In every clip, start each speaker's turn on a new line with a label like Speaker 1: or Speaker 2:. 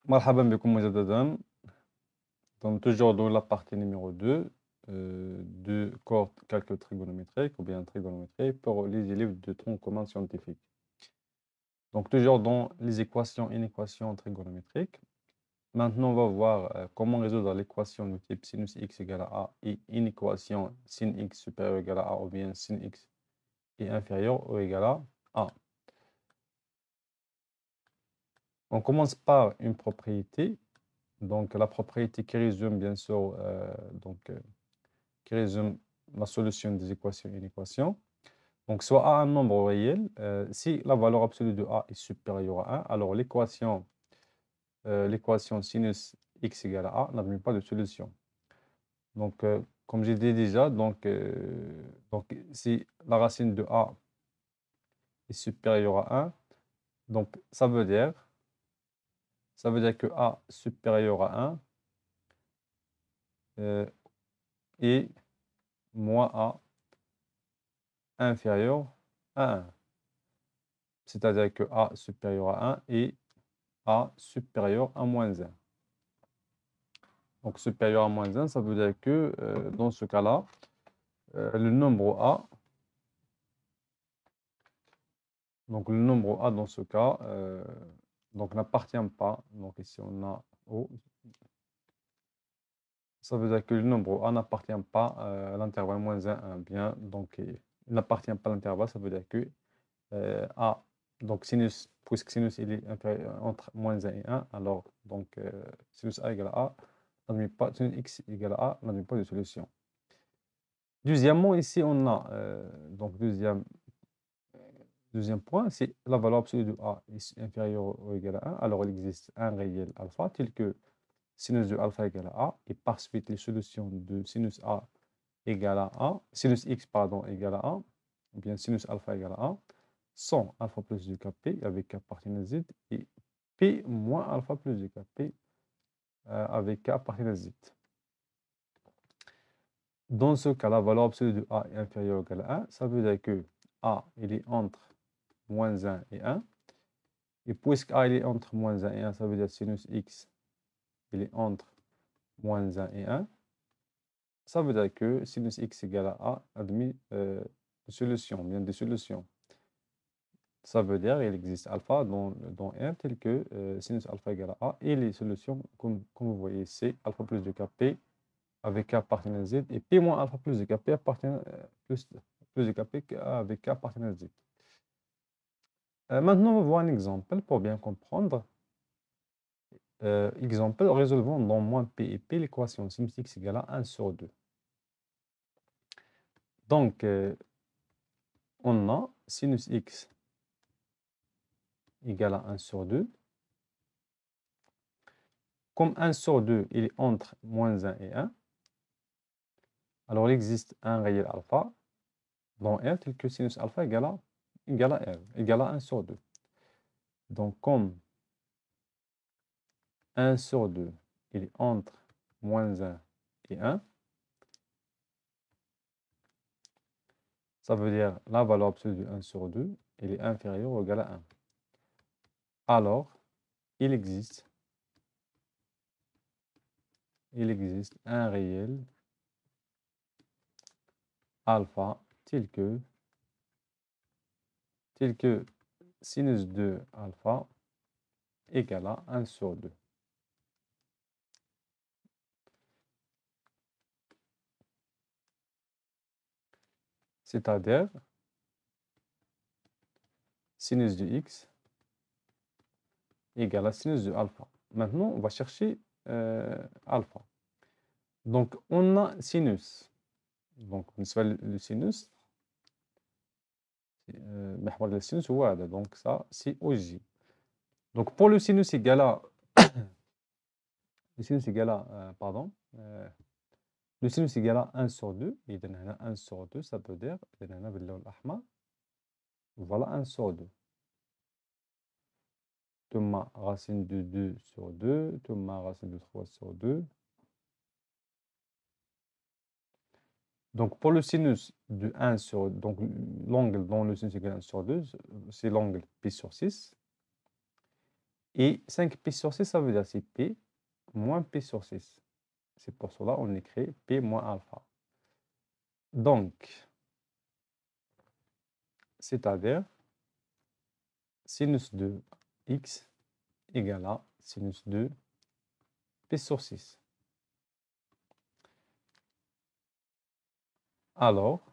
Speaker 1: مرحبا بكم مجددا. Donc, toujours dans la partie numéro 2 du cours calcul trigonométrique ou bien trigonométrie pour les élèves de tronc commun scientifique. Donc, toujours dans les équations et inéquations trigonométriques. Maintenant, on va voir comment résoudre l'équation de type sinus x égale à a et une équation sin x supérieur ou égal à a ou bien sin x est inférieur ou égal à a. On commence par une propriété. Donc, la propriété qui résume, bien sûr, qui résume la solution des équations et inéquations. Donc, soit A un nombre réel, si la valeur absolue de A est supérieure à 1, alors l'équation sinus x égale à A n'admet pas de solution. Donc, comme j'ai dit déjà, donc, si la racine de A est supérieure à 1, donc ça veut dire que A supérieur à 1 est moins A inférieur à 1. C'est-à-dire que A supérieur à 1 et A supérieur à moins 1. Donc, supérieur à moins 1, ça veut dire que dans ce cas-là, le nombre A, donc le nombre A dans ce cas, donc n'appartient pas, donc ici on a O, ça veut dire que le nombre A n'appartient pas à l'intervalle moins 1, 1, bien, donc il n'appartient pas à l'intervalle, ça veut dire que A, donc sinus, puisque sinus il est inférieur, entre moins 1 et 1, alors donc sinus A égale à A, n'admet pas, sinus x égale à A n'admet pas de solution. Deuxièmement, ici on a, donc deuxième point, c'est la valeur absolue de A est inférieure ou égale à 1, alors il existe un réel alpha tel que sinus de alpha égale à A, et par suite les solutions de sinus A égale à A, sinus x pardon égale à A, ou bien sinus alpha égale à A, sont alpha plus du Kp avec K appartient à Z et P moins alpha plus du Kp avec K appartient à Z. Dans ce cas, la valeur absolue de A est inférieure ou égale à 1, ça veut dire que A il est entre moins 1 et 1. Et puisque A il est entre moins 1 et 1, ça veut dire sinus x il est entre moins 1 et 1. Ça veut dire que sinus x égale à A admet des solutions, bien des solutions. Ça veut dire qu'il existe alpha dans R tel que sinus alpha égale à A. Et les solutions, comme vous voyez, c'est alpha plus de Kp avec K appartenant à Z et P moins alpha plus de Kp plus de Kp avec K appartenant à Z. Maintenant, on va voir un exemple pour bien comprendre. Exemple, résolvons dans moins P et P l'équation sinus x égale à 1 sur 2. Donc, on a sinus x égale à 1 sur 2. Comme 1 sur 2, il est entre moins 1 et 1, alors il existe un réel alpha dans R tel que sinus alpha égale à R, égale à 1 sur 2. Donc, comme 1 sur 2, il est entre moins 1 et 1, ça veut dire la valeur absolue de 1 sur 2, il est inférieur ou égal à 1. Alors, il existe un réel alpha tel que sinus de alpha égale à 1 sur 2. C'est-à-dire sinus de x égale à sinus de alpha. Maintenant, on va chercher alpha. Donc, on a sinus. Donc, le sinus, le sinus, donc ça, c'est OJ. Donc, pour le sinus égal à, le sinus égal à, le sinus égal à 1 sur 2, et 1 sur 2, ça veut dire, voilà 1 sur 2. ثم racine de 2 sur 2, ثم racine de 3 sur 2. Donc, pour le sinus de 1 sur... Donc, l'angle dont le sinus égale 1 sur 2, c'est l'angle P sur 6. Et 5 P sur 6, ça veut dire c'est P moins P sur 6. C'est pour cela qu'on écrit P moins alpha. Donc, c'est-à-dire sinus de x égale à sinus de P sur 6. Alors,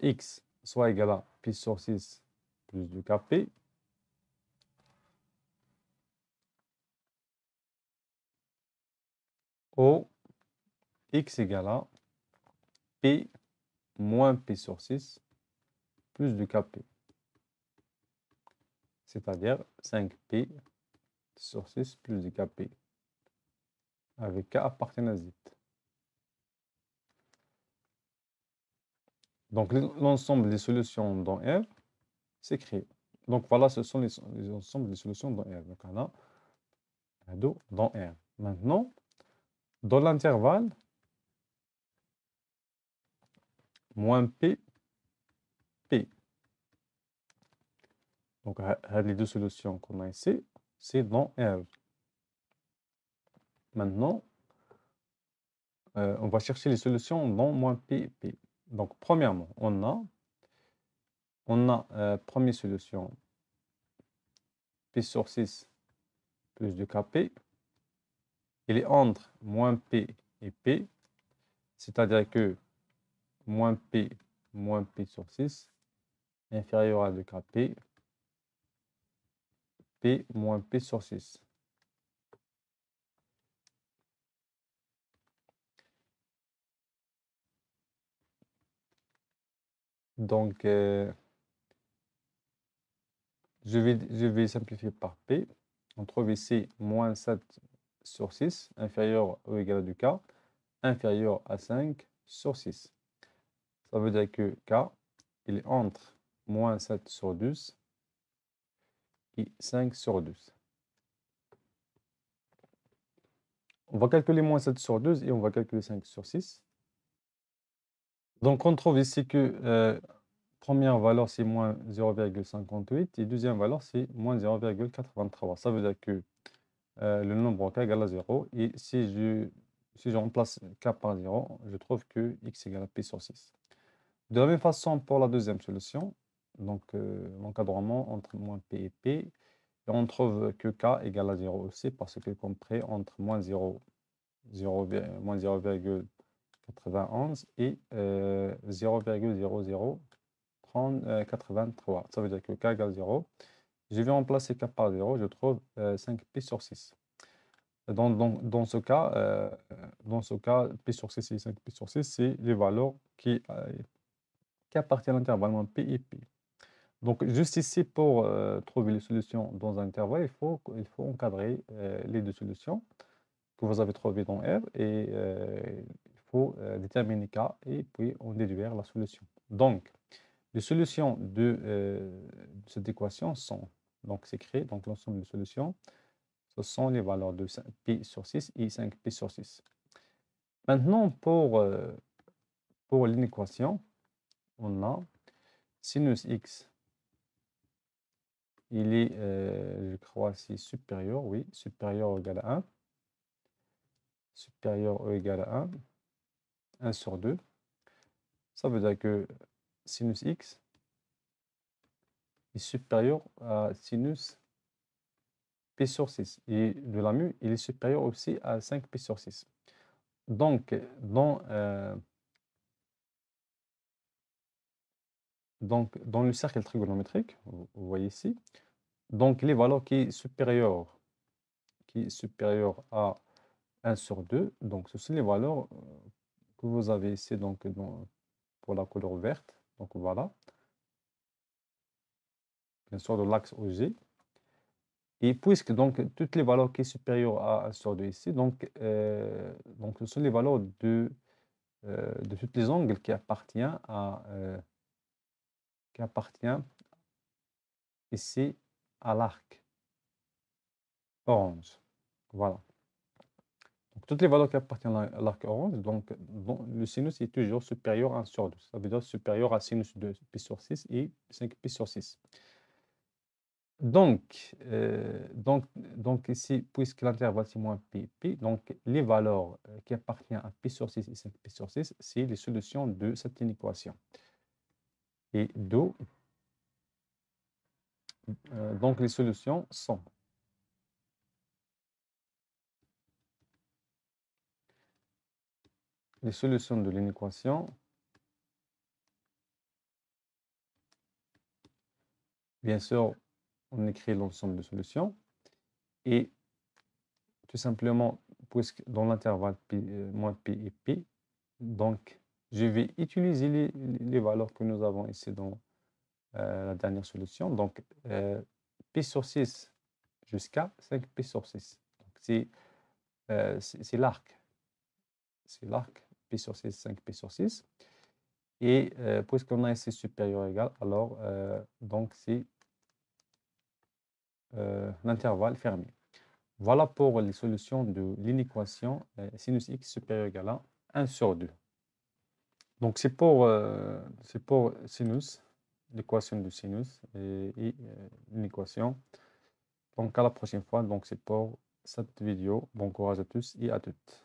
Speaker 1: x soit égal à P sur 6 plus 2kp, ou x égale à P moins P sur 6 plus 2kp. C'est-à-dire 5p sur 6 plus 2kp, avec k appartient à z. Donc, l'ensemble des solutions dans R, c'est créé. Donc, voilà, ce sont les ensembles des solutions dans R. Donc, on a dans R. Maintenant, dans l'intervalle, moins P, P. Donc, les deux solutions qu'on a ici, c'est dans R. Maintenant, on va chercher les solutions dans moins P, P. Donc, premièrement, on a première solution, P sur 6 plus 2kp. Il est entre moins P et P, c'est-à-dire que moins P sur 6 inférieur à 2kp, P moins P sur 6. Donc, je vais simplifier par P. On trouve ici moins 7 sur 6, inférieur ou égal à 2k, inférieur à 5 sur 6. Ça veut dire que k, il est entre moins 7 sur 12 et 5 sur 12. On va calculer moins 7 sur 12 et on va calculer 5 sur 6. Donc, on trouve ici que première valeur, c'est moins 0,58 et deuxième valeur, c'est moins 0,83. Ça veut dire que le nombre k égale à 0. Et si je remplace k par 0, je trouve que x égale à p sur 6. De la même façon pour la deuxième solution, donc l'encadrement entre moins p et p, et on trouve que k égale à 0 aussi parce que compris entre moins 0,91 et 0,0083. Ça veut dire que k égale 0. Je vais remplacer k par 0, je trouve 5p sur 6. Dans ce cas, p sur 6 et 5p sur 6, c'est les valeurs qui appartiennent à l'intervalle p et p. Donc, juste ici, pour trouver les solutions dans un intervalle, il faut encadrer les deux solutions que vous avez trouvées dans R et il faut déterminer K et puis en déduire la solution. Donc, les solutions de cette équation sont, donc c'est créé, donc l'ensemble des solutions, ce sont les valeurs de P sur 6 et 5P sur 6. Maintenant, pour l'inéquation, on a sinus x, il est, je crois, c'est supérieur, oui, supérieur ou égal à 1. Supérieur ou égal à 1 sur 2. Ça veut dire que sinus x est supérieur à sinus p sur 6. Et de la mu, il est supérieur aussi à 5p sur 6. Donc, dans le cercle trigonométrique, vous voyez ici, donc les valeurs qui est supérieure à 1 sur 2, donc ce sont les valeurs que vous avez ici donc, pour la couleur verte. Donc voilà, bien sûr de l'axe OG. Et puisque donc toutes les valeurs qui sont supérieures à 1 sur 2 ici, donc ce sont les valeurs de toutes les angles qui appartiennent ici à l'arc orange. Voilà. Toutes les valeurs qui appartiennent à l'arc orange, donc le sinus est toujours supérieur à 1 sur 2. Ça veut dire supérieur à sinus de pi sur 6 et 5 pi sur 6. Donc ici, puisque l'intervalle c'est moins pi, pi, donc les valeurs qui appartiennent à pi sur 6 et 5 pi sur 6, c'est les solutions de cette inéquation. Et donc les solutions sont les solutions de l'inéquation. Bien sûr, on écrit l'ensemble de solutions et tout simplement, puisque dans l'intervalle moins pi et pi, donc je vais utiliser les valeurs que nous avons ici dans la dernière solution. Donc, pi sur 6 jusqu'à 5 pi sur 6. C'est l'arc. C'est l'arc pi sur 6, 5 pi sur 6. Et puisqu'on a ici supérieur ou égal, alors donc c'est l'intervalle fermé. Voilà pour les solutions de l'inéquation sinus x supérieur ou égal à 1 sur 2. Donc c'est pour sinus, l'équation du sinus et l'équation. Donc à la prochaine fois, donc c'est pour cette vidéo. Bon courage à tous et à toutes.